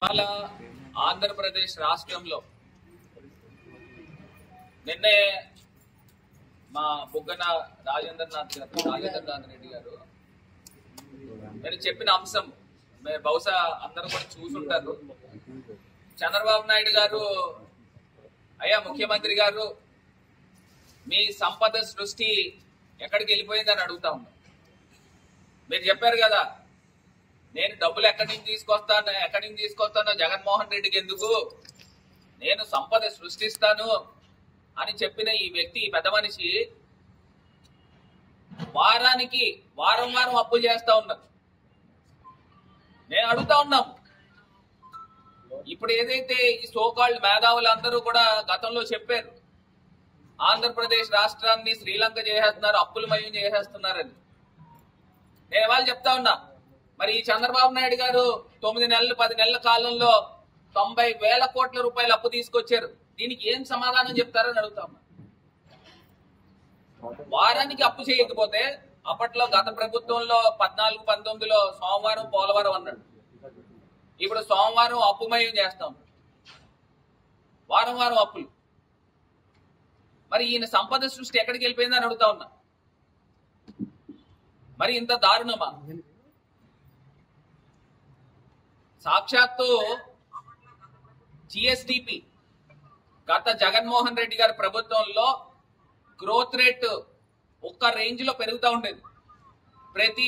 ఇవాళ ఆంధ్రప్రదేశ్ రాష్ట్రంలో నిన్నే మా బుగ్గన రాజేంద్రనాథ్ రెడ్డి గారు నేను చెప్పిన అంశం బహుశా అందరూ కూడా చూసుంటారు. చంద్రబాబు నాయుడు గారు, అయ్యా ముఖ్యమంత్రి గారు, మీ సంపద సృష్టి ఎక్కడికి వెళ్ళిపోయిందని అడుగుతా ఉన్నా. మీరు చెప్పారు కదా, నేను డబ్బులు ఎక్కడి నుంచి తీసుకొస్తానో జగన్మోహన్ రెడ్డికి ఎందుకు, నేను సంపద సృష్టిస్తాను అని చెప్పిన ఈ వ్యక్తి, ఈ పెద్ద మనిషి వారం అప్పు చేస్తా ఉన్నారు. నేను అడుగుతా ఉన్నాం, ఇప్పుడు ఏదైతే ఈ సోకాల్డ్ మేధావులందరూ కూడా గతంలో చెప్పారు, ఆంధ్రప్రదేశ్ రాష్ట్రాన్ని శ్రీలంక చేసేస్తున్నారు, అప్పులమయం చేసేస్తున్నారని. నేను వాళ్ళు చెప్తా ఉన్నా, మరి ఈ చంద్రబాబు నాయుడు గారు 9 నెలలు 10 నెలల కాలంలో 90,000 కోట్ల రూపాయలు అప్పు తీసుకొచ్చారు. దీనికి ఏం సమాధానం చెప్తారని అడుగుతా ఉన్నా. వారానికి అప్పు చేయకపోతే, అప్పట్లో గత ప్రభుత్వంలో 14-19లో సోమవారం పోలవరం అన్నాడు, ఇప్పుడు సోమవారం అప్పుమయం చేస్తాం, వారం అప్పులు. మరి ఈయన సంపద సృష్టి ఎక్కడికి వెళ్ళిపోయిందని అడుగుతా ఉన్నా. మరి ఇంత దారుణమా? సాక్షాత్తు జిఎస్డిపి గత జగన్మోహన్ రెడ్డి గారి ప్రభుత్వంలో గ్రోత్ రేట్ ఒక్క రేంజ్ లో పెరుగుతూ ఉండేది. ప్రతి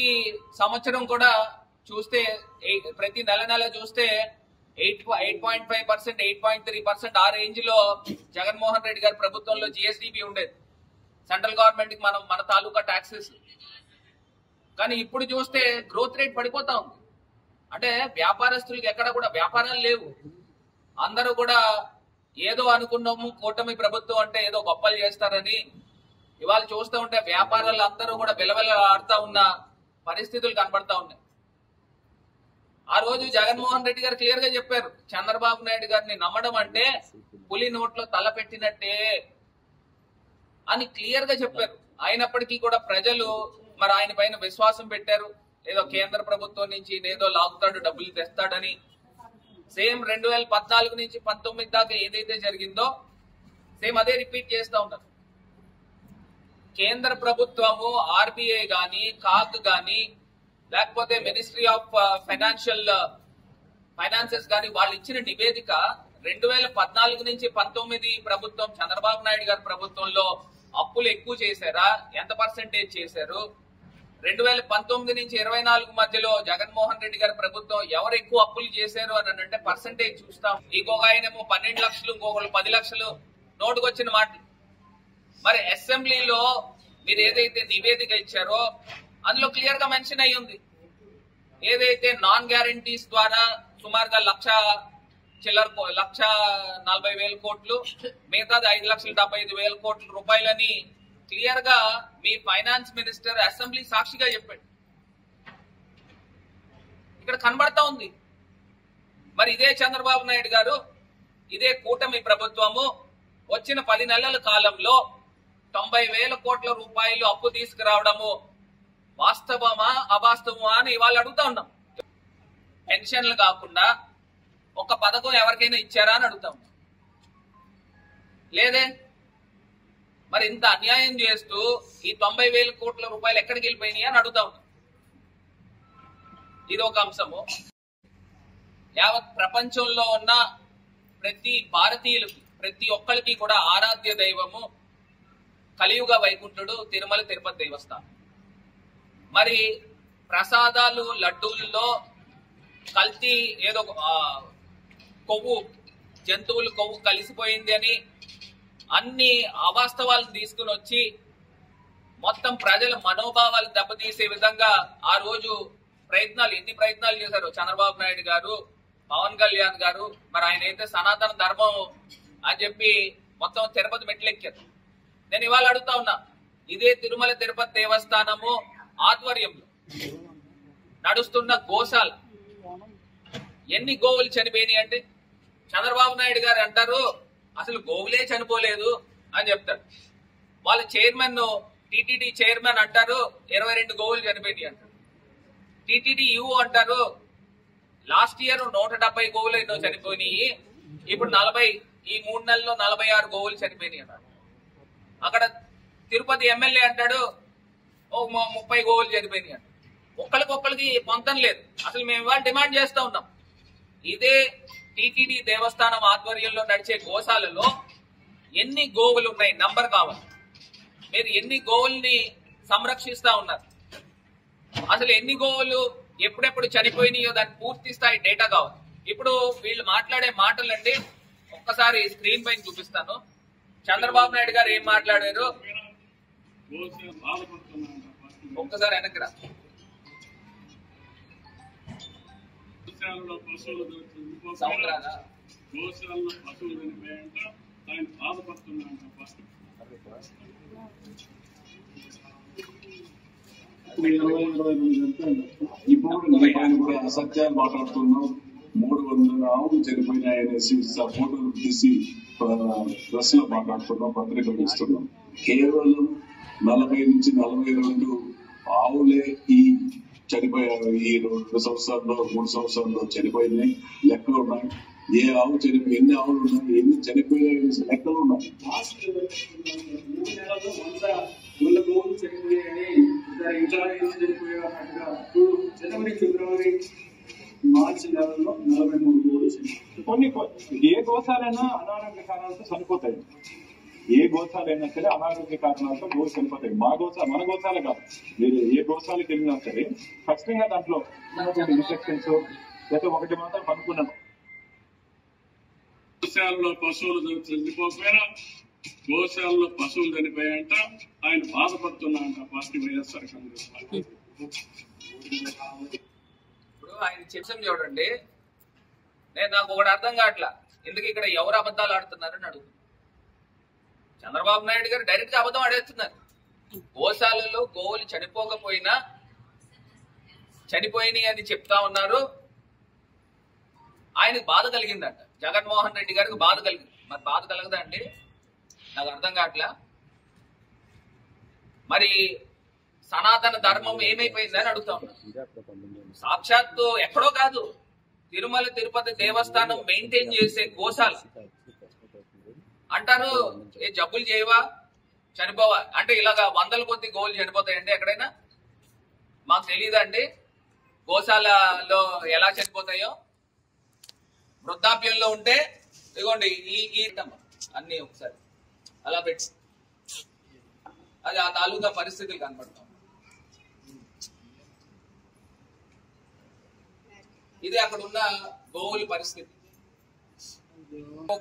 సంవత్సరం కూడా చూస్తే, ప్రతి నెల చూస్తే 8.5%, 8.3% ఆ రేంజ్ లో జగన్మోహన్ రెడ్డి గారి ప్రభుత్వంలో జిఎస్డిపి ఉండేది, సెంట్రల్ గవర్నమెంట్ కి మన తాలూకా ట్యాక్సెస్. కానీ ఇప్పుడు చూస్తే గ్రోత్ రేట్ పడిపోతా ఉంది. అంటే వ్యాపారస్తులకి ఎక్కడ కూడా వ్యాపారాలు లేవు. అందరూ కూడా ఏదో అనుకున్నాము, కూటమి ప్రభుత్వం అంటే ఏదో గొప్పలు చేస్తారని. ఇవాళ చూస్తూ ఉంటే వ్యాపారాలు అందరూ కూడా విలవిలలాడుతూ ఉన్న పరిస్థితులు కనబడతా ఉన్నాయి. ఆ రోజు జగన్మోహన్ రెడ్డి గారు క్లియర్ గా చెప్పారు, చంద్రబాబు నాయుడు గారిని నమ్మడం అంటే పులి నోట్లో తల పెట్టినట్టే అని క్లియర్ గా చెప్పారు. అయినప్పటికీ కూడా ప్రజలు మరి ఆయన పైన విశ్వాసం పెట్టారు. ఏదో కేంద్ర ప్రభుత్వం నుంచి ఏదో లాగుతాడు, డబ్బులు తెస్తాడని. సేమ్ 2014 నుంచి 19 దాకా ఏదైతే జరిగిందో సేమ్ అదే రిపీట్ చేస్తా ఉన్నారు. కేంద్ర ప్రభుత్వము, ఆర్బీఐ గాని, కాక్ గాని, లేకపోతే మినిస్ట్రీ ఆఫ్ ఫైనాన్సెస్ గాని వాళ్ళు ఇచ్చిన నివేదిక 2014 నుంచి 19 ప్రభుత్వం, చంద్రబాబు నాయుడు గారి ప్రభుత్వంలో అప్పులు ఎక్కువ చేశారా, ఎంత పర్సెంటేజ్ చేశారు, 2019 నుంచి 24 మధ్యలో జగన్మోహన్ రెడ్డి గారి ప్రభుత్వం ఎవరు ఎక్కువ అప్పులు చేశారు అని అంటే పర్సెంటేజ్ చూస్తాం. ఇంకొక ఆయనేమో 12 లక్షలు, ఇంకొకరు 10 లక్షలు, నోటుకొచ్చిన మాటలు. మరి అసెంబ్లీలో మీరు ఏదైతే నివేదిక ఇచ్చారో అందులో క్లియర్ గా మెన్షన్ అయ్యి ఉంది, ఏదైతే నాన్ గ్యారంటీస్ ద్వారా సుమారుగా 1,40,000 కోట్లు, మిగతాది 5,75,000 కోట్ల రూపాయలని క్లియర్ గా మీ ఫైనాన్స్ మినిస్టర్ అసెంబ్లీ సాక్షిగా చెప్పాడు. ఇక్కడ కనబడతా ఉంది. మరి ఇదే చంద్రబాబు నాయుడు గారు, ఇదే కూటమి ప్రభుత్వము వచ్చిన 10 నెలల కాలంలో 90,000 కోట్ల రూపాయలు అప్పు తీసుకురావడము వాస్తవమా అవాస్తవమా అని ఇవాళ అడుగుతా ఉన్నాం. పెన్షన్లు కాకుండా ఒక పథకం ఎవరికైనా ఇచ్చారా అని అడుగుతాం. లేదే. మరి ఇంత అన్యాయం చేస్తూ ఈ 90,000 కోట్ల రూపాయలు ఎక్కడికి వెళ్ళిపోయినాయి అని అడుగుతా ఉన్నాం. ఇది ఒక అంశము. యావత్ ప్రపంచంలో ఉన్న ప్రతి భారతీయులకి, ప్రతి ఒక్కరికి కూడా ఆరాధ్య దైవము కలియుగ వైకుంఠుడు తిరుమల తిరుపతి దేవస్థానం. మరి ప్రసాదాలు, లడ్డూల్లో కల్తీ, ఏదో కొవ్వు, జంతువులు కొవ్వు కలిసిపోయింది అని అన్ని అవాస్తవాలను తీసుకుని వచ్చి మొత్తం ప్రజల మనోభావాలు దెబ్బతీసే విధంగా ఆ రోజు ఎన్ని ప్రయత్నాలు చేశారు చంద్రబాబు నాయుడు గారు, పవన్ కళ్యాణ్ గారు. మరి ఆయన అయితే సనాతన ధర్మం అని చెప్పి మొత్తం తిరుపతి మెట్లెక్కారు. నేను ఇవాళ అడుగుతా ఉన్నా, ఇదే తిరుమల తిరుపతి దేవస్థానము ఆధ్వర్యంలో నడుస్తున్న గోశాల ఎన్ని గోవులు చనిపోయినాయి అంటే, చంద్రబాబు నాయుడు గారు అంటారు అసలు గోవులే చనిపోలేదు అని చెప్తారు. వాళ్ళ చైర్మన్, టిటిడి చైర్మన్ అంటారు 22 గోవులు చనిపోయినాయి అంటారు. టిటిడి యూ అంటారు లాస్ట్ ఇయర్ 170 గోవులు ఎన్నో చనిపోయినాయి, ఇప్పుడు 40, ఈ 3 నెలల్లో 46 గోవులు చనిపోయినాయి అన్నారు. అక్కడ తిరుపతి ఎమ్మెల్యే అంటాడు 30 గోవులు చనిపోయినాయి అంట. ఒక్కరికొక్కరికి పొంతం లేదు. అసలు మేము ఇవాళ డిమాండ్ చేస్తా ఉన్నాం, ఇదే టీటీడీ దేవస్థానం ఆధ్వర్యంలో నడిచే గోశాలలో ఎన్ని గోవులు ఉన్నాయి నంబర్ కావాలి. మీరు ఎన్ని గోవుల్ని సంరక్షిస్తా ఉన్నారు, అసలు ఎన్ని గోవులు ఎప్పుడెప్పుడు చనిపోయినాయో దాని పూర్తి స్థాయి డేటా కావాలి. ఇప్పుడు వీళ్ళు మాట్లాడే మాటలండి ఒక్కసారి స్క్రీన్ పైన చూపిస్తాను. చంద్రబాబు నాయుడు గారు ఏం మాట్లాడారు ఒక్కసారి వెనక్కి రా. ఇప్పుడు అసత్యాలు మాట్లాడుతున్నాం. 300 ఆవులు చనిపోయినాయనేసి ఫోటోలు తీసి ప్రెస్ లో మాట్లాడుతున్నాం, పత్రికలు ఇస్తున్నాం. కేవలం 40 నుంచి 42 ఆవులే ఈ చనిపోయారు. ఈ 2 సంవత్సరాల్లో 3 సంవత్సరాల్లో చనిపోయినాయి లెక్కలు ఉన్నాయి. ఏ ఆవు చనిపోయి ఎన్ని ఆవులు ఉన్నాయి, ఎన్ని చనిపోయాయి లెక్కలు ఉన్నాయి. గోవులు చనిపోయాయని ఇంకా చనిపోయాక జనవరి, ఫిబ్రవరి, మార్చి నెలలో 43 గోవులు చనిపోయాయి. ఏ గోశాలైనా అనారోగ్య కారణాలతో చనిపోతాయి. ఏ గోశాలైనా సరే అనారోగ్య కారణాలతో గోవు చనిపోతాయి. మన గోశాల కాదు, మీరు ఏ గోశాలకు వెళ్ళినా సరే ఖచ్చితంగా దాంట్లో ఇన్ఫెక్షన్స్ లేదా ఒకటి మాత్రం కనుక్కున్నాం. గోశాలలో పశువులు చనిపోకపోయినా గోశాలలో పశువులు చనిపోయాయంట. ఆయన బాధపడుతున్నాయంట పార్టీ వైఎస్ఆర్ కాంగ్రెస్ పార్టీ. ఇప్పుడు ఆయన చెప్పం చూడండి, నాకు ఒకటి అర్థం కావట్లా, ఎందుకు ఇక్కడ ఎవరు అబద్ధాలు ఆడుతున్నారని అడుగుతున్నారు. చంద్రబాబు నాయుడు గారు డైరెక్ట్ గా అబద్ధం ఆడేస్తున్నారు. గోశాలలో గోవులు చనిపోకపోయినా చనిపోయినాయి అని చెప్తా ఉన్నారు. ఆయనకు బాధ కలిగిందంట, జగన్మోహన్ రెడ్డి గారికి బాధ కలిగింది. మరి బాధ కలగదా అండి? నాకు అర్థం కావట్లా. మరి సనాతన ధర్మం ఏమైపోయిందని అడుగుతా ఉన్నా. సాక్షాత్తు ఎక్కడో కాదు, తిరుమల తిరుపతి దేవస్థానం మెయింటైన్ చేసే గోశాల అంటారు. ఏ జబ్బులు చేయవా, చనిపోవా అంటే ఇలాగా 100 కొద్ది గోవులు చనిపోతాయండి ఎక్కడైనా? మాకు తెలియదండి గోశాలలో ఎలా చనిపోతాయో. వృద్ధాప్యంలో ఉంటే ఇదిగోండి ఈ అన్ని ఒకసారి అలా పెట్టి అది ఆ తాలూకా పరిస్థితులు కనపడతాం. ఇది అక్కడ ఉన్న గోవుల పరిస్థితి.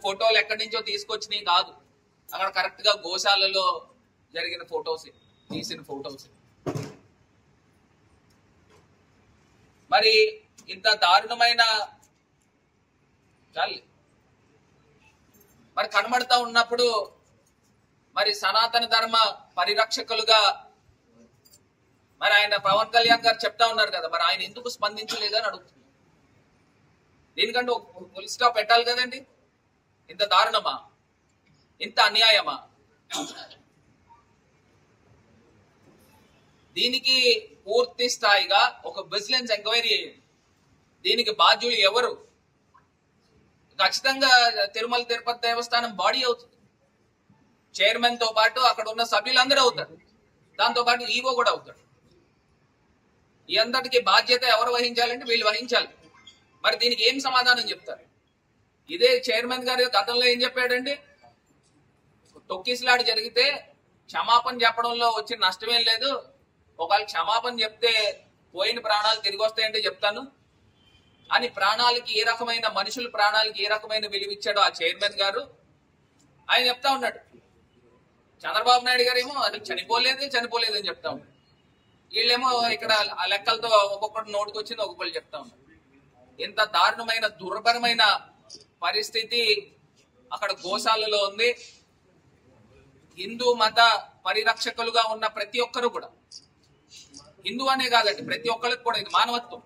ఫోటోలు ఎక్కడి నుంచో తీసుకొచ్చినవి కాదు, అక్కడ కరెక్ట్ గా గోశాలలో జరిగిన ఫోటోస్, తీసిన ఫోటోస్. మరి ఇంత దారుణమైన చాలు మరి కనబడతా ఉన్నప్పుడు మరి సనాతన ధర్మ పరిరక్షకులుగా మరి ఆయన పవన్ కళ్యాణ్ గారు చెప్తా ఉన్నారు కదా, మరి ఆయన ఎందుకు స్పందించలేదని అడుగుతున్నారు. దీనికంటే ఒక ఫుల్ స్టాప్ పెట్టాలి కదండి. ఇంత దారుణమా, ఇంత అన్యాయమా? దీనికి పూర్తి స్థాయిగా ఒక విజిలెన్స్ ఎంక్వైరీ చేయండి. దీనికి బాధ్యులు ఎవరు? ఖచ్చితంగా తిరుమల తిరుపతి దేవస్థానం బాడీ అవుతుంది. చైర్మన్ తో పాటు అక్కడ ఉన్న సభ్యులందరూ అవుతారు, దాంతో పాటు ఈవో కూడా అవుతాడు. ఈ అందరికి బాధ్యత ఎవరు వహించాలంటే వీళ్ళు వహించాలి. మరి దీనికి ఏం సమాధానం చెప్తారు? ఇదే చైర్మన్ గారు గతంలో ఏం చెప్పాడండి, తొక్కిసలాట జరిగితే క్షమాపణ చెప్పడంలో వచ్చిన నష్టమేం లేదు, ఒకవేళ క్షమాపణ చెప్తే పోయిన ప్రాణాలు తిరిగి వస్తాయంటే చెప్తాను అని. ప్రాణాలకి ఏ రకమైన, మనుషుల ప్రాణాలకి ఏ రకమైన విలువిచ్చాడో ఆ చైర్మన్ గారు ఆయన చెప్తా ఉన్నాడు. చంద్రబాబు నాయుడు గారు ఏమో అది చనిపోలేదు అని చెప్తా ఉన్నాడు. వీళ్ళేమో ఇక్కడ ఆ లెక్కలతో ఒక్కొక్కటి నోటుకు వచ్చింది ఒక్కొక్కరు చెప్తా ఉన్నారు. ఇంత దారుణమైన దుర్భరమైన పరిస్థితి అక్కడ గోశాలలో ఉంది. హిందూ మత పరిరక్షకులుగా ఉన్న ప్రతి ఒక్కరు కూడా, హిందూ అనే కాదండి ప్రతి ఒక్కరికి కూడా ఇది మానవత్వం.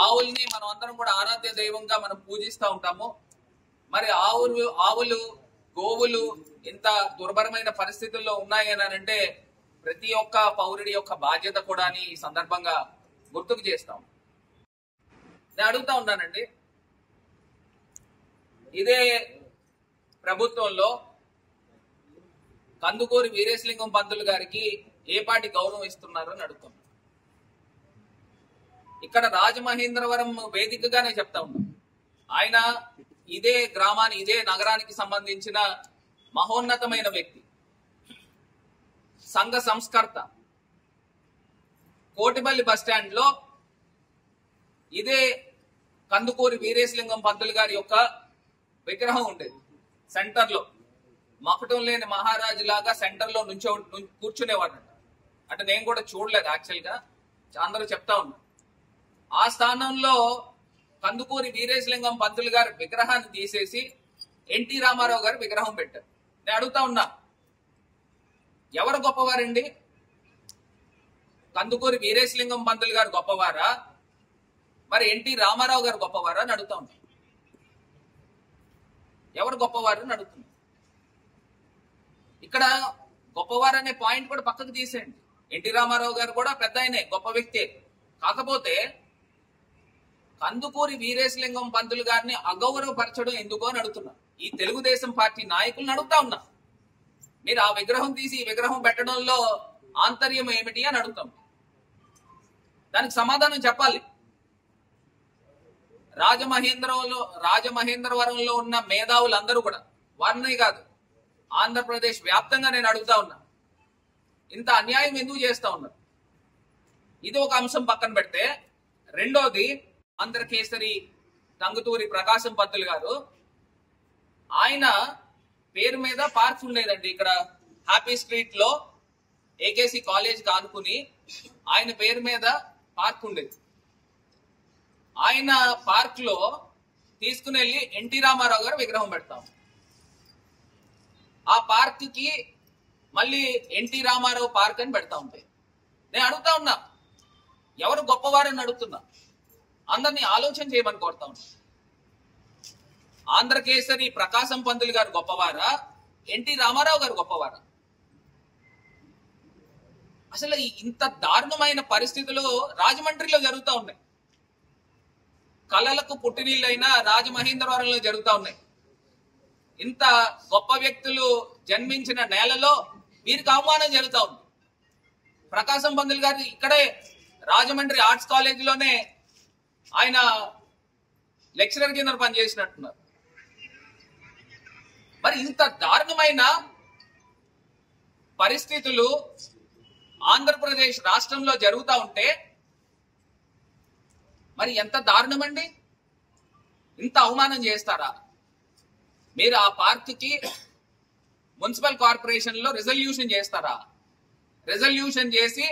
ఆవుల్ని మనం అందరం కూడా ఆరాధ్య దైవంగా మనం పూజిస్తూ ఉంటాము. మరి ఆవులు గోవులు ఇంత దుర్భరమైన పరిస్థితుల్లో ఉన్నాయి అని అంటే ప్రతి ఒక్క పౌరుడి యొక్క బాధ్యత కూడా అని ఈ సందర్భంగా గుర్తుకు చేస్తాం. నేను అడుగుతా ఉన్నానండి, ఇదే ప్రభుత్వంలో కందుకూరి వీరేశలింగం పంతులు గారికి ఏ పార్టీ గౌరవం ఇస్తున్నారు అని అడుగుతున్నాను. ఇక్కడ రాజమహేంద్రవరం వేదికగానే చెప్తా ఉన్నాం, ఆయన ఇదే గ్రామాన్ని ఇదే నగరానికి సంబంధించిన మహోన్నతమైన వ్యక్తి, సంఘ సంస్కర్త. కోటిపల్లి బస్టాండ్ లో ఇదే కందుకూరి వీరేశలింగం పంతులు గారి యొక్క విగ్రహం ఉండేది. సెంటర్ లో మకటం లేని మహారాజు లాగా సెంటర్ లో కూర్చునేవాడు. అంటే నేను కూడా చూడలేదు యాక్చువల్ గా, అందరూ చెప్తా ఉన్నా. ఆ స్థానంలో కందుకూరి వీరేశలింగం పంతులు గారి విగ్రహాన్ని తీసేసి ఎన్టీ రామారావు గారి విగ్రహం పెట్టారు. నేను అడుగుతా ఉన్నా, ఎవరు గొప్పవారండి? కందుకూరి వీరేశలింగం పంతులు గారు గొప్పవారా, మరి ఎన్టీ రామారావు గారు గొప్పవారా అని అడుగుతా ఉన్నా. ఎవరు గొప్పవారు అని అడుగుతున్నా. ఇక్కడ గొప్పవారు అనే పాయింట్ కూడా పక్కకు తీసేయండి. ఎన్టీ రామారావు గారు కూడా పెద్ద ఆయనే, గొప్ప వ్యక్తే. కాకపోతే కందుకూరి వీరేశలింగం పంతులు గారిని అగౌరవపరచడం ఎందుకో అని అడుగుతున్నా. ఈ తెలుగుదేశం పార్టీ నాయకులను అడుగుతా ఉన్నా, మీరు ఆ విగ్రహం తీసి ఈ విగ్రహం పెట్టడంలో ఆంతర్యం ఏమిటి అని అడుగుతాం. దానికి సమాధానం చెప్పాలి. రాజమహేంద్రవరంలో ఉన్న మేధావులందరూ కూడా, వారిని కాదు ఆంధ్రప్రదేశ్ వ్యాప్తంగా నేను అడుగుతా ఉన్నా, ఇంత అన్యాయం ఎందుకు చేస్తా ఉన్నారు? ఇది ఒక అంశం పక్కన పెడితే, రెండోది ఆంధ్రకేసరి టంగుటూరి ప్రకాశం పంతులు గారు, ఆయన పేరు మీద పార్క్ ఉండేదండి. ఇక్కడ హ్యాపీ స్ట్రీట్ లో ఏకేసి కాలేజ్ కానుకుని ఆయన పేరు మీద పార్క్ ఉండేది. ఆయన పార్క్ లో తీసుకుని వెళ్ళి ఎన్టీ రామారావు గారు విగ్రహం పెడతాం. ఆ పార్క్ కి మళ్ళీ ఎన్టీ రామారావు పార్క్ అని పెడతా ఉంటాయి. నేను అడుగుతా ఉన్నా, ఎవరు గొప్పవారని అడుగుతున్నా. అందరినీ ఆలోచన చేయమని కోరుతా ఉన్నా. ఆంధ్రకేసరి ప్రకాశం పంతులు గారు గొప్పవారా, ఎన్టీ రామారావు గారు గొప్పవారా? అసలు ఇంత దారుణమైన పరిస్థితులు రాజమండ్రిలో జరుగుతూ ఉన్నాయి. కళలకు పుట్టినీళ్ళైనా రాజమహేంద్రవరంలో జరుగుతూ ఉన్నాయి. ఇంత గొప్ప వ్యక్తులు జన్మించిన నేలలో వీరికి అవమానం జరుగుతూ ఉంది. ప్రకాశం పంతులు గారు ఇక్కడే రాజమండ్రి ఆర్ట్స్ కాలేజీలోనే ఆయన లెక్చరర్ కింద పనిచేసినట్టున్నారు. మరి ఇంత దారుణమైన పరిస్థితులు ఆంధ్రప్రదేశ్ రాష్ట్రంలో జరుగుతూ ఉంటే మరి ఎంత దారుణమండి? ఇంత అవమానం చేస్తారా మీరు? ఆ పార్క్ కి మున్సిపల్ కార్పొరేషన్ లో రిజల్యూషన్ చేస్తారా? రిజల్యూషన్ చేసి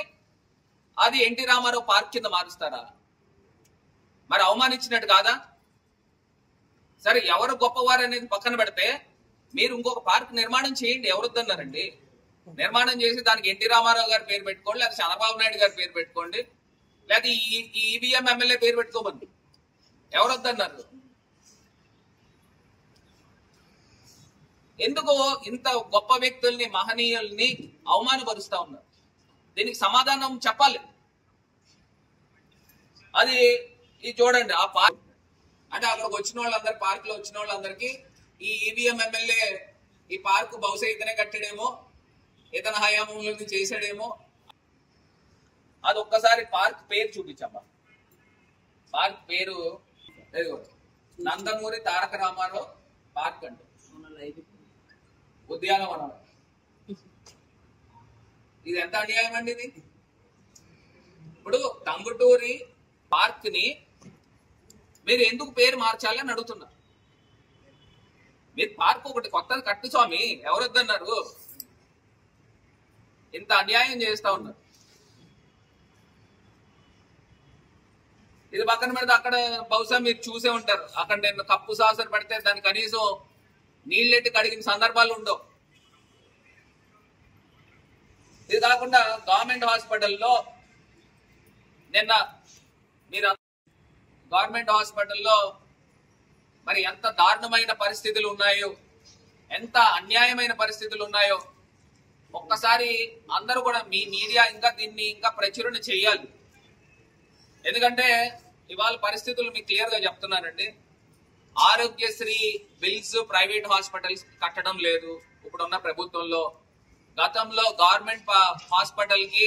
అది ఎన్టీ రామారావు పార్క్ కింద మారుస్తారా? మరి అవమానించినట్టు కాదా? సరే, ఎవరు గొప్పవారు అనేది పక్కన పెడితే, మీరు ఇంకొక పార్క్ నిర్మాణం చేయండి, ఎవరొద్దన్నారండి? నిర్మాణం చేసి దానికి ఎన్టీ రామారావు గారి పేరు పెట్టుకోండి, లేదా చంద్రబాబు నాయుడు గారి పేరు పెట్టుకోండి, లేదా ఈ ఈవీఎం ఎమ్మెల్యే పేరు పెట్టుకోమని ఎవరొద్దన్నారు? ఎందుకు ఇంత గొప్ప వ్యక్తుల్ని, మహనీయుల్ని అవమానపరుస్తా ఉన్నారు? దీనికి సమాధానం చెప్పాలి. అది ఇది చూడండి, ఆ పార్క్ అంటే అక్కడికి వచ్చిన వాళ్ళందరూ, పార్క్ లో వచ్చిన వాళ్ళందరికీ ఈ ఈవీఎం ఎమ్మెల్యే ఈ పార్క్ బహుశా ఇతనే కట్టాడేమో, ఇతని హయాంలో చేశాడేమో. అది ఒక్కసారి పార్క్ పేరు చూపించమ్మా. పార్క్ పేరు నందమూరి తారక రామారావు పార్క్ అండి, ఉద్యానవనం. ఇది ఎంత అన్యాయం అండి ఇది! ఇప్పుడు టంగుటూరి పార్క్ ని మీరు ఎందుకు పేరు మార్చాలి అని అడుగుతున్నా. మీరు పార్క్ ఒకటి కొత్తది కట్టు స్వామి, ఎవరొద్దన్నారు? ఇంత అన్యాయం చేస్తా ఉన్నారు. ఇది పక్కన పెడితే అక్కడ బహుశా మీరు చూసే ఉంటారు, అక్కడ నేను కప్పు సాసర్ పెడితే దాన్ని కనీసం నీళ్ళెట్టి కడిగిన సందర్భాలు ఉండవు. ఇది కాకుండా గవర్నమెంట్ హాస్పిటల్లో నిన్న మీరు గవర్నమెంట్ హాస్పిటల్లో మరి ఎంత దారుణమైన పరిస్థితులు ఉన్నాయో, ఎంత అన్యాయమైన పరిస్థితులు ఉన్నాయో ఒక్కసారి అందరూ కూడా మీ మీడియా ఇంకా దీన్ని ఇంకా ప్రచురణ చేయాలి. ఎందుకంటే ఇవాళ పరిస్థితులు మీకు క్లియర్ గా చెప్తున్నానండి. ఆరోగ్యశ్రీ బిల్స్ ప్రైవేట్ హాస్పిటల్స్ కట్టడం లేదు ఇప్పుడున్న ప్రభుత్వంలో. గతంలో గవర్నమెంట్ హాస్పిటల్ కి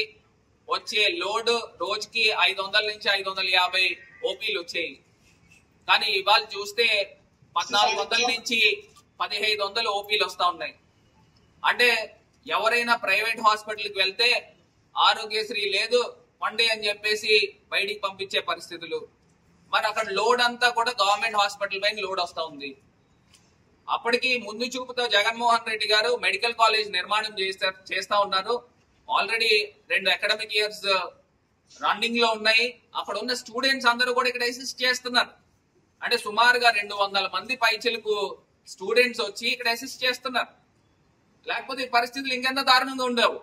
వచ్చే లోడ్ రోజుకి 500 నుంచి 550 ఓపీలు వచ్చాయి. కానీ ఇవాళ చూస్తే 1400 నుంచి 1500 ఓపీలు వస్తా ఉన్నాయి. అంటే ఎవరైనా ప్రైవేట్ హాస్పిటల్కి వెళ్తే ఆరోగ్యశ్రీ లేదు పండే అని చెప్పేసి బయటికి పంపించే పరిస్థితులు. మరి అక్కడ లోడ్ అంతా కూడా గవర్నమెంట్ హాస్పిటల్ పైన లోడ్ వస్తా ఉంది. అప్పటికి ముందు చూపుతో జగన్మోహన్ రెడ్డి గారు మెడికల్ కాలేజ్ నిర్మాణం చేస్తా ఉన్నారు. ఆల్రెడీ 2 అకాడమిక్ ఇయర్స్ రన్నింగ్ లో ఉన్నాయి. అక్కడ ఉన్న స్టూడెంట్స్ అందరూ కూడా ఇక్కడ అసిస్ట్ చేస్తున్నారు. అంటే సుమారుగా 200 మంది పైచిలకు స్టూడెంట్స్ వచ్చి ఇక్కడ అసిస్ట్ చేస్తున్నారు. లేకపోతే ఈ పరిస్థితులు ఇంకెంత దారుణంగా ఉండవు.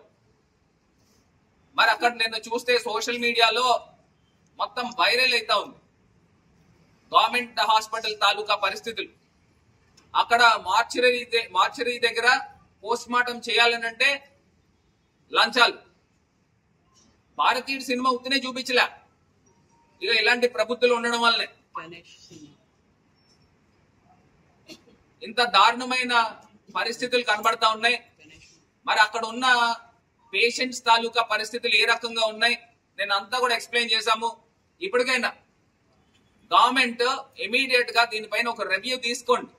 మరి అక్కడ నిన్న చూస్తే సోషల్ మీడియాలో మొత్తం వైరల్ అవుతా ఉంది గవర్నమెంట్ హాస్పిటల్ తాలూకా పరిస్థితులు. అక్కడ మార్చరీ దగ్గర పోస్ట్ మార్టం చేయాలనంటే లంచాలు. భారతీయుడు సినిమా ఉత్తినే చూపించలే. ఇక ఇలాంటి ప్రభుత్వాలు ఉండడం వల్లనే ఇంత దారుణమైన పరిస్థితులు కనబడతా ఉన్నాయి. మరి అక్కడ ఉన్న పేషెంట్స్ తాలూకా పరిస్థితులు ఏ రకంగా ఉన్నాయి నేను అంతా కూడా ఎక్స్ప్లెయిన్ చేశాము. ఇప్పటికైనా గవర్నమెంట్ ఇమీడియట్ గా దీనిపైన ఒక రివ్యూ తీసుకోండి.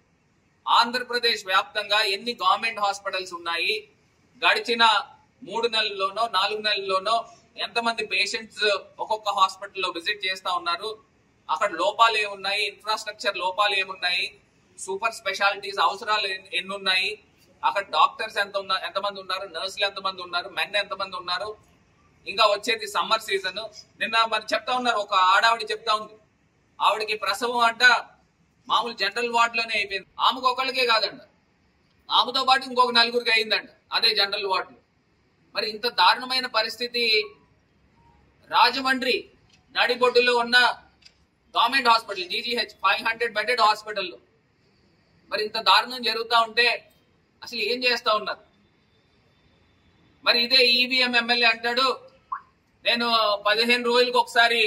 ఆంధ్రప్రదేశ్ వ్యాప్తంగా ఎన్ని గవర్నమెంట్ హాస్పిటల్స్ ఉన్నాయి, గడిచిన 3 నెలల్లోనో 4 నెలల్లోనో ఎంతమంది పేషెంట్స్ ఒక్కొక్క హాస్పిటల్లో విజిట్ చేస్తా ఉన్నారు, అక్కడ లోపాలు ఏమున్నాయి, ఇన్ఫ్రాస్ట్రక్చర్ లోపాలు ఏమున్నాయి, సూపర్ స్పెషాలిటీస్ అవసరాలు ఎన్ని ఉన్నాయి, అక్కడ డాక్టర్స్ ఎంతమంది ఉన్నారు, నర్సులు ఎంతమంది ఉన్నారు, మెన్ ఎంతమంది ఉన్నారు. ఇంకా వచ్చేది సమ్మర్ సీజన్. నిన్న మరి చెప్తా ఉన్నారు, ఒక ఆడావిడ చెప్తా ఉంది, ఆవిడకి ప్రసవం అంట మామూలు జనరల్ వార్డ్ లోనే అయిపోయింది. ఆమెకు ఒకళ్ళకే కాదంట, ఆమెతో పాటు ఇంకొక 4గురికి అయిందంట అదే జనరల్ వార్డు. మరి ఇంత దారుణమైన పరిస్థితి రాజమండ్రి నడిబొడ్డులో ఉన్న గవర్నమెంట్ హాస్పిటల్ జీజీహెచ్ 500 బెడెడ్ హాస్పిటల్లో మరి ఇంత దారుణం జరుగుతూ ఉంటే అసలు ఏం చేస్తా ఉన్నారు? మరి ఇదే ఈవీఎం ఎమ్మెల్యే అంటాడు, నేను 15 రోజులకు ఒకసారి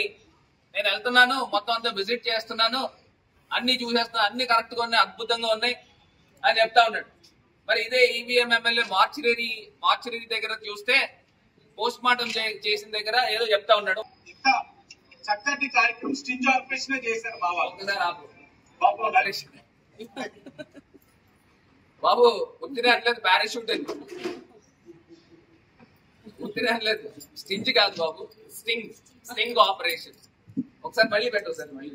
నేను వెళ్తున్నాను, మొత్తం అంతా విజిట్ చేస్తున్నాను, అన్ని చూసేస్తున్నాను, అన్ని కరెక్ట్ గా ఉన్నాయి, అద్భుతంగా ఉన్నాయి అని చెప్తా ఉన్నాడు. మరి ఇదే ఈవీఎం ఎమ్మెల్యే మార్చరీ దగ్గర చూస్తే పోస్ట్ మార్టం చేసిన దగ్గర ఏదో చెప్తా ఉన్నాడు. ఇంకా చక్కటి కార్యక్రమం స్టింజ్ ఆపరేషన్ చేశారు బాబా. బాబు ఉత్తిరే అనలేదు, పారాషూట్ అని ఉత్తిరే అనలేదు, స్టింజ్ కాదు బాబు, స్టింగ్ ఆపరేషన్. ఒకసారి మళ్ళీ పెట్టు సార్, మళ్ళీ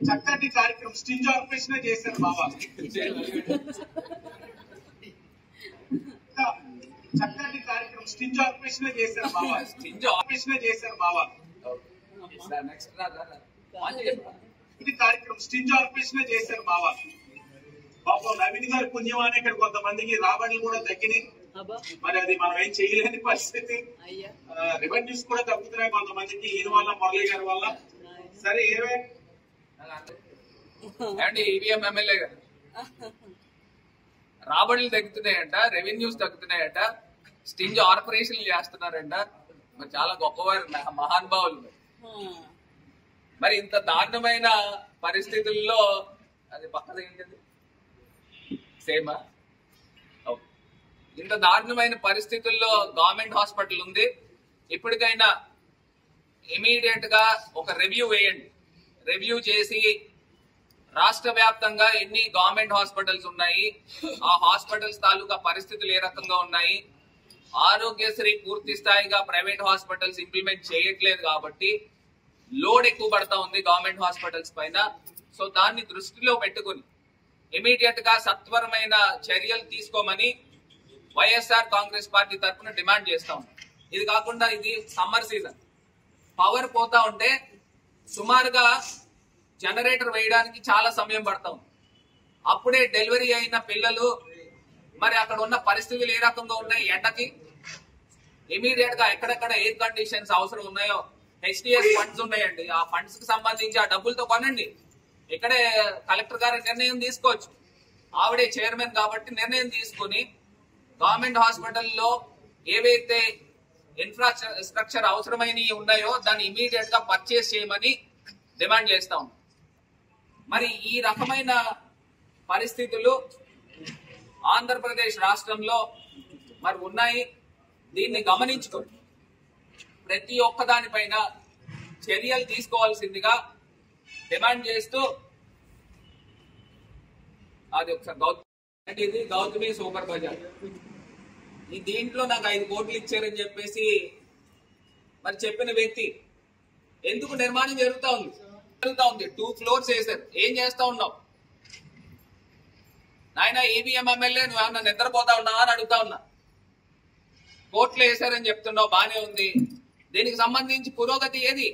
చక్కటి కార్యక్రమం స్టింజ్ ఆపరేషన్ చేశారు బాబా. చక్కటి కార్యక్రమం స్టింజ్ ఆపరేషన్ చేశారు బాబా. స్టింజ్ ఆపరేషన్ చేశారు బాబా. ఇది కార్యక్రమం స్టింజ్ ఆపరేషన్ చేశారు బాబా. పాపం నవీన్ గారి పుణ్యమానే ఇక్కడ కొంతమందికి రాబడులు కూడా తగ్గినాయి. మరి అది మనం ఏం చేయలేని పరిస్థితి. రెవెన్యూస్ కూడా తగ్గుతున్నాయి కొంతమందికి ఈయన వల్ల, మురళి గారి వల్ల. సరే ఏమండి ఈవీఎం ఎమ్మెల్యే గారు, రాబడులు తగ్గుతున్నాయంట, రెవెన్యూస్ తగ్గుతున్నాయంట, స్టింజ్ ఆపరేషన్లు చేస్తున్నారంట. మరి చాలా గొప్పవారు, మహానుభావులు. మరి ఇంత దారుణమైన పరిస్థితుల్లో అది పక్కన ఏంటది సేమా, ఇంత దారుణమైన పరిస్థితుల్లో గవర్నమెంట్ హాస్పిటల్ ఉంది. ఇప్పటికైనా ఇమీడియట్ గా ఒక రివ్యూ వేయండి. రివ్యూ చేసి రాష్ట్ర వ్యాప్తంగా ఎన్ని గవర్నమెంట్ హాస్పిటల్స్ ఉన్నాయి, ఆ హాస్పిటల్స్ తాలూకా పరిస్థితులు ఏ రకంగా ఉన్నాయి, ఆరోగ్యశ్రీ పూర్తి స్థాయిగా ప్రైవేట్ హాస్పిటల్స్ ఇంప్లిమెంట్ చేయట్లేదు కాబట్టి లోడ్ ఎక్కువ పడతా ఉంది గవర్నమెంట్ హాస్పిటల్స్ పైన. సో దాన్ని దృష్టిలో పెట్టుకుని ఇమీడియట్ గా సత్వరమైన చర్యలు తీసుకోమని వైఎస్ఆర్ కాంగ్రెస్ పార్టీ తరఫున డిమాండ్ చేస్తాం. ఇది కాకుండా ఇది సమ్మర్ సీజన్, పవర్ పోతా ఉంటే సుమారుగా జనరేటర్ వేయడానికి చాలా సమయం పడతా ఉంది. అప్పుడే డెలివరీ అయిన పిల్లలు, మరి అక్కడ ఉన్న పరిస్థితులు ఏ రకంగా ఉన్నాయి, ఎండకి ఇమీడియట్ గా ఎక్కడెక్కడ ఎయిర్ కండిషన్స్ అవసరం ఉన్నాయో హెచ్డిఎస్ ఫండ్స్ ఉన్నాయండి, ఆ ఫండ్స్ కి సంబంధించి ఆ డబ్బులతో కొనండి. ఇక్కడే కలెక్టర్ గారి నిర్ణయం తీసుకోవచ్చు, ఆవిడే చైర్మన్ కాబట్టి నిర్ణయం తీసుకుని గవర్నమెంట్ హాస్పిటల్లో ఏవైతే ఇన్ఫ్రాస్ట్రక్చర్ అవసరమైనవి ఉన్నాయో దాన్ని ఇమీడియట్ గా పర్చేస్ చేయమని డిమాండ్ చేస్తా ఉన్నాం. మరి ఈ రకమైన పరిస్థితులు ఆంధ్రప్రదేశ్ రాష్ట్రంలో మరి ఉన్నాయి. దీన్ని గమనించుకోండి. ప్రతి ఒక్కదానిపైన చర్యలు తీసుకోవాల్సిందిగా డిమాండ్ చేస్తూ అది ఒకసారి ఇది గౌతమి సూపర్ బజార్ ఈ దీంట్లో నాకు 5 కోట్లు ఇచ్చారని చెప్పేసి మరి చెప్పిన వ్యక్తి ఎందుకు నిర్మాణం జరుగుతా ఉంది 2 ఫ్లోర్స్ వేశారు. ఏం చేస్తా ఉన్నావు నాయన? ఈవీఎం ఎమ్మెల్యే నువ్వు ఏమన్నా నిద్రపోతా ఉన్నావా అని అడుగుతా ఉన్నా. కోట్లు వేశారని చెప్తున్నావు, బానే ఉంది. దీనికి సంబంధించి పురోగతి ఏది?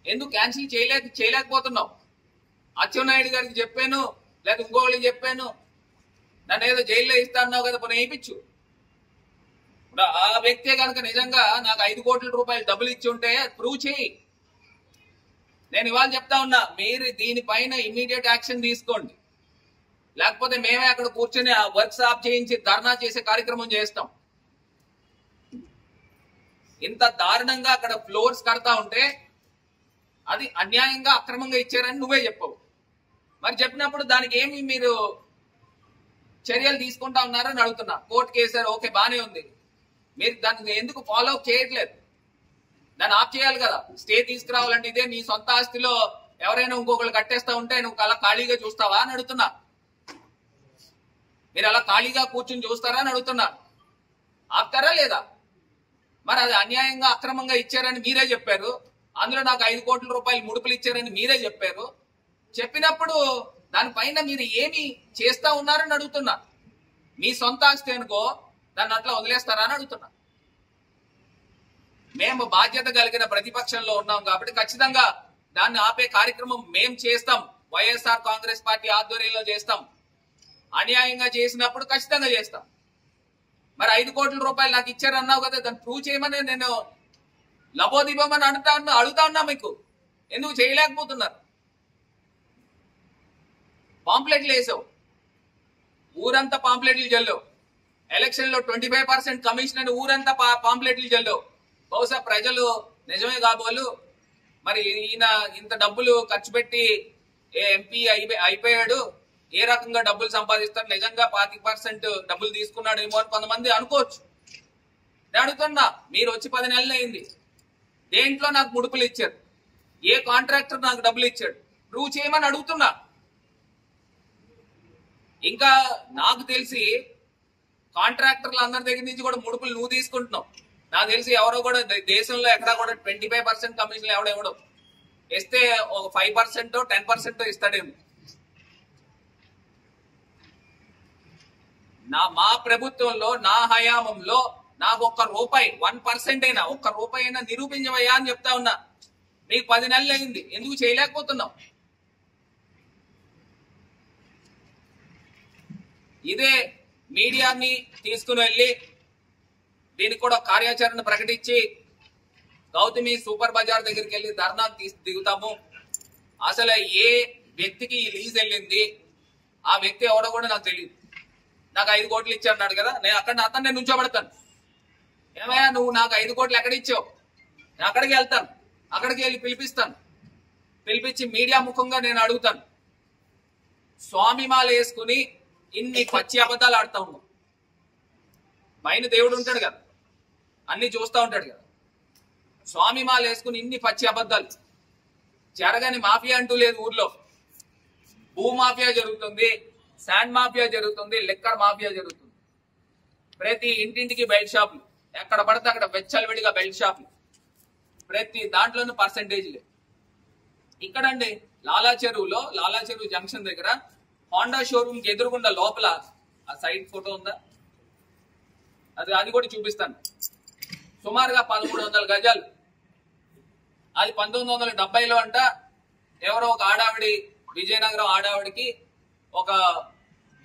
ఎందుకు క్యాన్సిల్ చేయలేకపోతున్నావు? అచ్చెన్నాయుడు గారికి చెప్పాను, లేదా ఇంకోళ్ళకి చెప్పాను, నన్ను ఏదో జైల్లో ఇస్తా అన్నావు కదా, పోనీ వేయించు. ఇప్పుడు ఆ వ్యక్తే కనుక నిజంగా నాకు 5 కోట్ల రూపాయలు డబ్బులు ఇచ్చి ఉంటే ప్రూవ్ చేయి. నేను ఇవాళ చెప్తా ఉన్నా, మీరు దీనిపైన ఇమ్మీడియట్ యాక్షన్ తీసుకోండి. లేకపోతే మేమే అక్కడ కూర్చొని ఆ వర్క్ షాప్ చేయించి ధర్నా చేసే కార్యక్రమం చేస్తాం. ఇంత దారుణంగా అక్కడ ఫ్లోర్స్ కడతా ఉంటే అది అన్యాయంగా అక్రమంగా ఇచ్చారని నువ్వే చెప్పవు. మరి చెప్పినప్పుడు దానికి ఏమి మీరు చర్యలు తీసుకుంటా ఉన్నారని అడుగుతున్నా. కోర్టు కేసారు, ఓకే బానే ఉంది. మీరు దాన్ని ఎందుకు ఫాలో అప్ చేయట్లేదు? దాన్ని ఆఫ్ చేయాలి కదా. స్టే తీసుకురావాలంటే ఇదే నీ సొంత ఆస్తిలో ఎవరైనా ఇంకొకరు కట్టేస్తా ఉంటే నువ్వు అలా ఖాళీగా చూస్తావా అని అడుగుతున్నా. మీరు అలా ఖాళీగా కూర్చుని చూస్తారా అని అడుగుతున్నా. ఆపుతారా లేదా? మరి అది అన్యాయంగా అక్రమంగా ఇచ్చారని మీరే చెప్పారు. అందులో నాకు 5 కోట్ల రూపాయలు ముడుపులు ఇచ్చారని మీరే చెప్పారు. చెప్పినప్పుడు దానిపైన మీరు ఏమి చేస్తా ఉన్నారని అడుగుతున్నా. మీ సొంత ఆస్తి అనుకో, దాన్ని అట్లా వదిలేస్తారా అని అడుగుతున్నా. మేము బాధ్యత కలిగిన ప్రతిపక్షంలో ఉన్నాం కాబట్టి ఖచ్చితంగా దాన్ని ఆపే కార్యక్రమం మేం చేస్తాం. వైఎస్ఆర్ కాంగ్రెస్ పార్టీ ఆధ్వర్యంలో చేస్తాం. అన్యాయంగా చేసినప్పుడు ఖచ్చితంగా చేస్తాం. మరి 5 కోట్ల రూపాయలు నాకు ఇచ్చారన్నావు కదా, దాన్ని ప్రూవ్ చేయమని నేను లబోదిబోమని అడుగుతా ఉన్నా. మీకు ఎందుకు చేయలేకపోతున్నారు? పాంప్లెట్లు వేసావు, ఊరంతా పాంప్లెట్లు జల్లావు. ఎలక్షన్ లో 25% కమిషన్ అని ఊరంతా పాంప్లెట్లు జల్లావు. బహుశా ప్రజలు నిజమే కాబోలు, మరి ఈయన ఇంత డబ్బులు ఖర్చు పెట్టి ఎంపీ అయిపోయాడు, ఏ రకంగా డబ్బులు సంపాదిస్తారు, నిజంగా 25% డబ్బులు తీసుకున్నాడు ఏమో అని కొంతమంది అనుకోవచ్చు. నేను అడుగుతున్నా, మీరు వచ్చి 10 నెలలు అయింది. దేంట్లో నాకు ముడుపులు ఇచ్చారు? ఏ కాంట్రాక్టర్ నాకు డబ్బులు ఇచ్చాడు? ప్రూవ్ చేయమని అడుగుతున్నా. ఇంకా నాకు తెలిసి కాంట్రాక్టర్లు అందరి దగ్గర నుంచి కూడా ముడుపులు నువ్వు తీసుకుంటున్నావు. నాకు తెలిసి ఎవరో కూడా దేశంలో ఎక్కడా కూడా 25% కమిషన్ ఎవడెవడో ఇస్తే ఒక 5% 10% ఇస్తాడేమో. మా ప్రభుత్వంలో నా హయాంలో నాకు ₹1 అయినా 1 రూపాయి అయినా నిరూపించవయ్యా అని చెప్తా ఉన్నా. మీకు 10 నెలలు అయింది, ఎందుకు చేయలేకపోతున్నావు? ఇదే మీడియాని తీసుకుని వెళ్ళి దీనికి కూడా కార్యాచరణ ప్రకటించి గౌతమి సూపర్ బజార్ దగ్గరికి వెళ్ళి ధర్నా దిగుతాము. అసలు ఏ వ్యక్తికి ఈ లీజ్ వెళ్ళింది, ఆ వ్యక్తి ఎవడో కూడా నాకు తెలియదు. నాకు 5 కోట్లు ఇచ్చాడు కదా, నేను అతను నేను నుంచోబడతాను. ఏమయ్యా నువ్వు నాకు 5 కోట్లు ఎక్కడ ఇచ్చావు? నేను అక్కడికి వెళ్తాను, అక్కడికి వెళ్ళి పిలిపించి మీడియా ముఖంగా నేను అడుగుతాను. స్వామిమాల వేసుకుని ఇన్ని పచ్చి అబద్ధాలు ఆడుతా ఉన్నావు. పైన దేవుడు ఉంటాడు కదా, అన్ని చూస్తూ ఉంటాడు కదా. స్వామిమాల వేసుకుని ఇన్ని పచ్చి అబద్ధాలు. జరగని మాఫియా అంటూ లేదు ఊర్లో. భూ మాఫియా జరుగుతుంది, శాండ్ మాఫియా జరుగుతుంది, లిక్కర్ మాఫియా జరుగుతుంది. ప్రతి ఇంటింటికి బెల్ట్ షాపులు, ఎక్కడ పడితే అక్కడ వెచ్చలవిడిగా బెల్ట్ షాపులు, ప్రతి దాంట్లోనూ పర్సంటేజ్లే. ఇక్కడండి లాలా చెరువు జంక్షన్ దగ్గర హోండా షోరూమ్ కి ఎదురుగుండా లోపల ఆ సైడ్ ఫోటో ఉందా, అది కూడా చూపిస్తాను. సుమారుగా 1300 గజాలు. అది 1970లో అంట ఎవరో ఒక ఆడావిడి, విజయనగరం ఆడావిడికి ఒక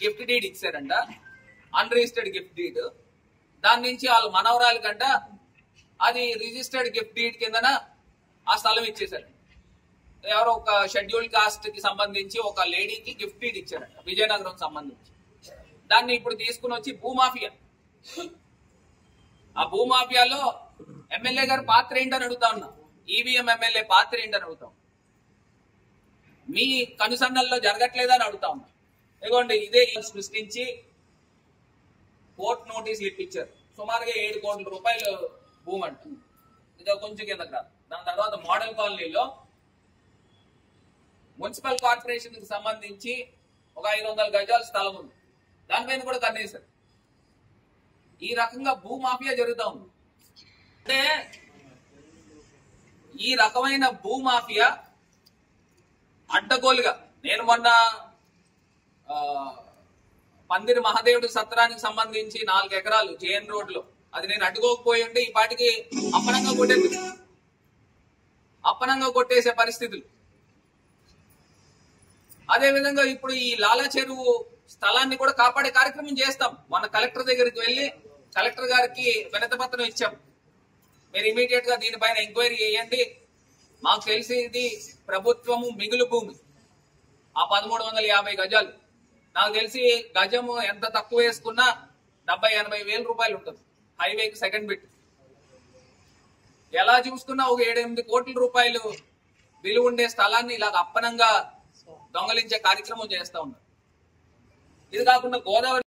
గిఫ్ట్ డీడ్ ఇచ్చారంట, అన్రిజిస్టర్డ్ గిఫ్ట్ డీడ్. దాని నుంచి వాళ్ళ మనవరాలకంట అది రిజిస్టర్డ్ గిఫ్ట్ డీడ్ కిందన ఆ స్థలం ఇచ్చేసారు. ఎవరో ఒక షెడ్యూల్ కాస్ట్ కి సంబంధించి ఒక లేడీకి గిఫ్ట్ డీడ్ ఇచ్చారంట, విజయనగరం సంబంధించి. దాన్ని ఇప్పుడు తీసుకుని వచ్చి భూమాఫియా, ఆ భూమాఫియాలో ఎమ్మెల్యే గారి పాత్ర ఏంటని అడుగుతా ఉన్నా. ఈవీఎం ఎమ్మెల్యే పాత్ర ఏంటని అడుగుతాం. మీ కనుసన్నల్లో జరగట్లేదని అడుగుతా ఉన్నా. ఇదిగోండి ఇదే సృష్టించి కోర్టు నోటీసులు ఇప్పించారు. సుమారుగా 7 కోట్ల రూపాయలు భూమి అంట. ఇది కొంచెం కిందకి రాదు. దాని తర్వాత మోడల్ కాలనీలో మున్సిపల్ కార్పొరేషన్ కి సంబంధించి ఒక 500 గజాల స్థలం ఉంది. దానిపైన కూడా కన్నేశారు. ఈ రకంగా భూమాఫియా జరుగుతూ ఉంది. అంటే ఈ రకమైన భూమాఫియా అడ్డగోలుగా నేను మొన్న పందిరి మహాదేవుడి సత్రానికి సంబంధించి 4 ఎకరాలు జేఎన్ రోడ్ లో అది నేను అడ్డుకోకపోయి ఉంటే ఈ పాటికి అప్పనంగా కొట్టేసే పరిస్థితులు. అదే విధంగా ఇప్పుడు ఈ లాలా చెరువు స్థలాన్ని కూడా కాపాడే కార్యక్రమం చేస్తాం. మన కలెక్టర్ దగ్గరికి వెళ్లి కలెక్టర్ గారికి వినతి పత్రం ఇచ్చాం. మీరు ఇమీడియట్ గా దీనిపైన ఎంక్వైరీ చేయండి. మాకు తెలిసి ఇది ప్రభుత్వము మిగులు భూమి. ఆ 1350 గజాలు నాకు తెలిసి గజము ఎంత తక్కువ వేసుకున్నా 70-80 వేల రూపాయలు ఉంటుంది. హైవేకి సెకండ్ బిట్ ఎలా చూసుకున్నా ఒక 7-8 కోట్ల రూపాయలు విలువ ఉండే స్థలాన్ని ఇలాగ అప్పనంగా దొంగలించే కార్యక్రమం చేస్తా ఉన్నారు. ఇది కాకుండా గోదావరి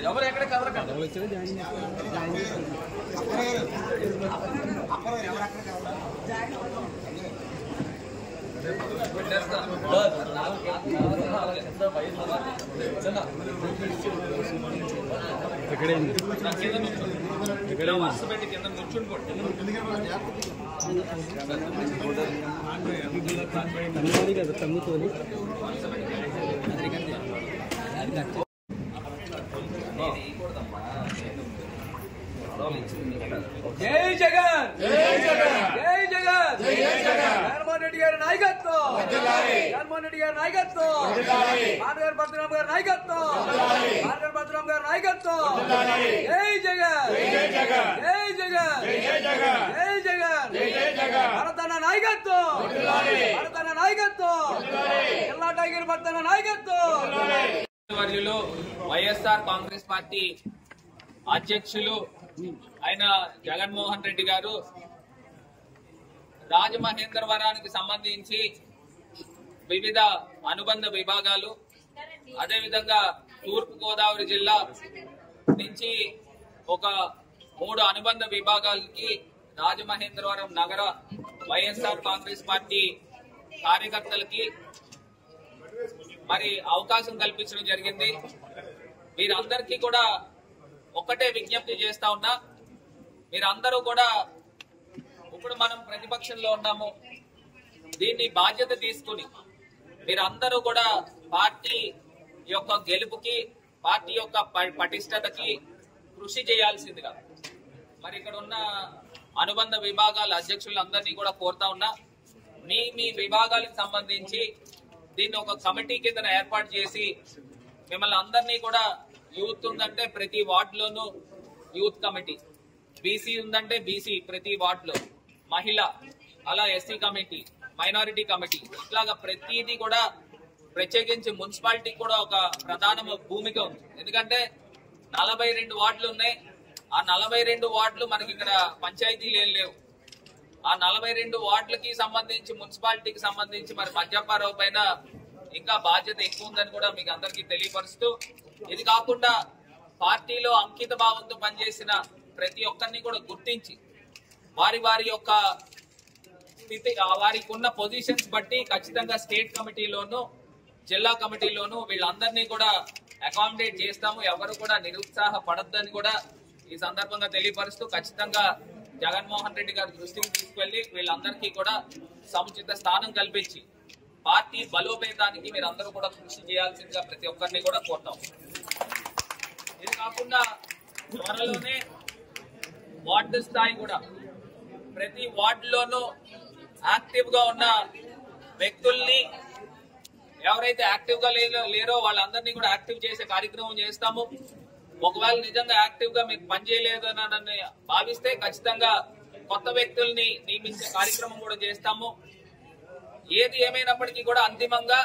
ఎవరు ఎక్కడ కదలకండి. పెట్టి కింద నుంచుండి జై జగన్, జై జగన్, జై జగన్, జై జగన్. జగన్మోహన్ రెడ్డి గారి నాయకత్వం, జగన్మోహన్ రెడ్డి గారి నాయకత్వం, మానగారి పద్మనాభ గారి నాయకత్వం, మానగారి పద్మనాభ గారి నాయకత్వం. జై జగన్, జై జగన్, జై జగన్, జై జగన్, జై జగన్, జై జగన్. భరతన్న నాయకత్వం, భరతన్న నాయకత్వం, జిల్లా టైగర్ భరతన్న నాయకత్వం. వర్యులు వైఎస్ఆర్ కాంగ్రెస్ పార్టీ అధ్యక్షులు ఆయన జగన్మోహన్ రెడ్డి గారు రాజమహేంద్రవరానికి సంబంధించి వివిధ అనుబంధ విభాగాలు, అదేవిధంగా తూర్పు గోదావరి జిల్లా నుంచి ఒక 3 అనుబంధ విభాగాలకి రాజమహేంద్రవరం నగర వైఎస్ఆర్ కాంగ్రెస్ పార్టీ కార్యకర్తలకి మరి అవకాశం కల్పించడం జరిగింది. వీరందరికీ కూడా ఒక్కటే విజ్ఞప్తి చేస్తా ఉన్నా, మీరందరూ కూడా ఇప్పుడు మనం ప్రతిపక్షంలో ఉన్నాము, దీన్ని బాధ్యత తీసుకుని మీరందరూ కూడా పార్టీ యొక్క గెలుపుకి, పార్టీ యొక్క పటిష్టతకి కృషి చేయాల్సిందిగా మరి ఇక్కడ ఉన్న అనుబంధ విభాగాల అధ్యక్షులందరినీ కూడా కోరుతా ఉన్నా, మీ విభాగాలకు సంబంధించి దీన్ని ఒక కమిటీ కింద ఏర్పాటు చేసి మిమ్మల్ని అందరినీ కూడా యూత్ ఉందంటే ప్రతి వార్డులోనూ యూత్ కమిటీ, బీసీ ఉందంటే బీసీ ప్రతి వార్డులో, మహిళ, అలా ఎస్సీ కమిటీ, మైనారిటీ కమిటీ, ఇట్లాగా ప్రతిదీ కూడా ప్రత్యేకించి మున్సిపాలిటీ కూడా ఒక ప్రధాన భూమిక ఉంది. ఎందుకంటే 42 వార్డులు ఉన్నాయి. ఆ 42 వార్డులు మనకి ఇక్కడ పంచాయతీలు ఏం లేవు. ఆ 42 వార్డులకి సంబంధించి మున్సిపాలిటీకి సంబంధించి మరి మద్యపారావు పైన ఇంకా బాధ్యత ఎక్కువ ఉందని కూడా మీకు అందరికీ తెలియపరుస్తూ, ఇది కాకుండా పార్టీలో అంకిత భావంతో పనిచేసిన ప్రతి ఒక్కరిని కూడా గుర్తించి వారి యొక్క స్థితి, వారికి ఉన్న పొజిషన్స్ బట్టి ఖచ్చితంగా స్టేట్ కమిటీలోను జిల్లా కమిటీలోను వీళ్ళందరినీ కూడా అకామిడేట్ చేస్తాము. ఎవరు కూడా నిరుత్సాహపడద్దని కూడా ఈ సందర్భంగా తెలియపరుస్తూ ఖచ్చితంగా జగన్మోహన్ రెడ్డి గారి దృష్టికి తీసుకెళ్లి వీళ్ళందరికీ కూడా సముచిత స్థానం కల్పించి పార్టీ బలోపేతానికి మీరందరూ కూడా కృషి చేయాల్సిందిగా ప్రతి ఒక్కరిని కూడా కోరుతాం. ఇది కాకుండా త్వరలోనే వార్డు స్థాయి కూడా ప్రతి వార్డులోనూ యాక్టివ్ గా ఉన్న వ్యక్తుల్ని ఎవరైతే యాక్టివ్ గా లేరో వాళ్ళందరినీ కూడా యాక్టివ్ చేసే కార్యక్రమం చేస్తాము. ఒకవేళ నిజంగా యాక్టివ్ గా మీకు పనిచేయలేదు అని భావిస్తే ఖచ్చితంగా కొత్త వ్యక్తుల్ని నియమించే కార్యక్రమం కూడా చేస్తాము. ఏది ఏమైనప్పటికీ కూడా అంతిమంగా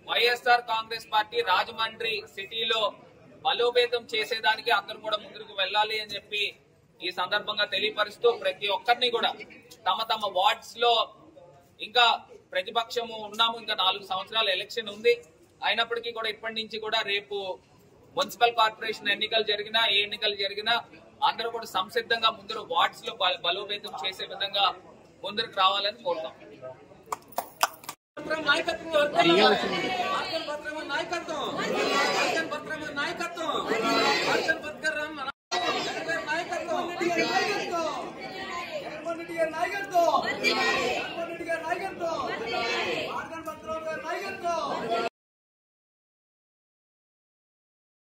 వైఎస్ఆర్ కాంగ్రెస్ పార్టీ రాజమండ్రి సిటీలో బలోపేతం చేసేదానికి అందరూ కూడా ముందుకు వెళ్ళాలి అని చెప్పి ఈ సందర్భంగా తెలియపరుస్తూ ప్రతి ఒక్కరిని కూడా తమ తమ వార్డ్స్ లో ఇంకా ప్రతిపక్షము ఉన్నాము, ఇంకా 4 సంవత్సరాల ఎలక్షన్ ఉంది. అయినప్పటికీ కూడా ఇప్పటి నుంచి కూడా రేపు మున్సిపల్ కార్పొరేషన్ ఎన్నికలు జరిగినా ఏ ఎన్నికలు జరిగినా అందరూ కూడా సంసిద్ధంగా ముందు వార్డ్స్ లో బలోపేతం చేసే విధంగా ముందుకు రావాలని కోరుతాం. నాయకత్వం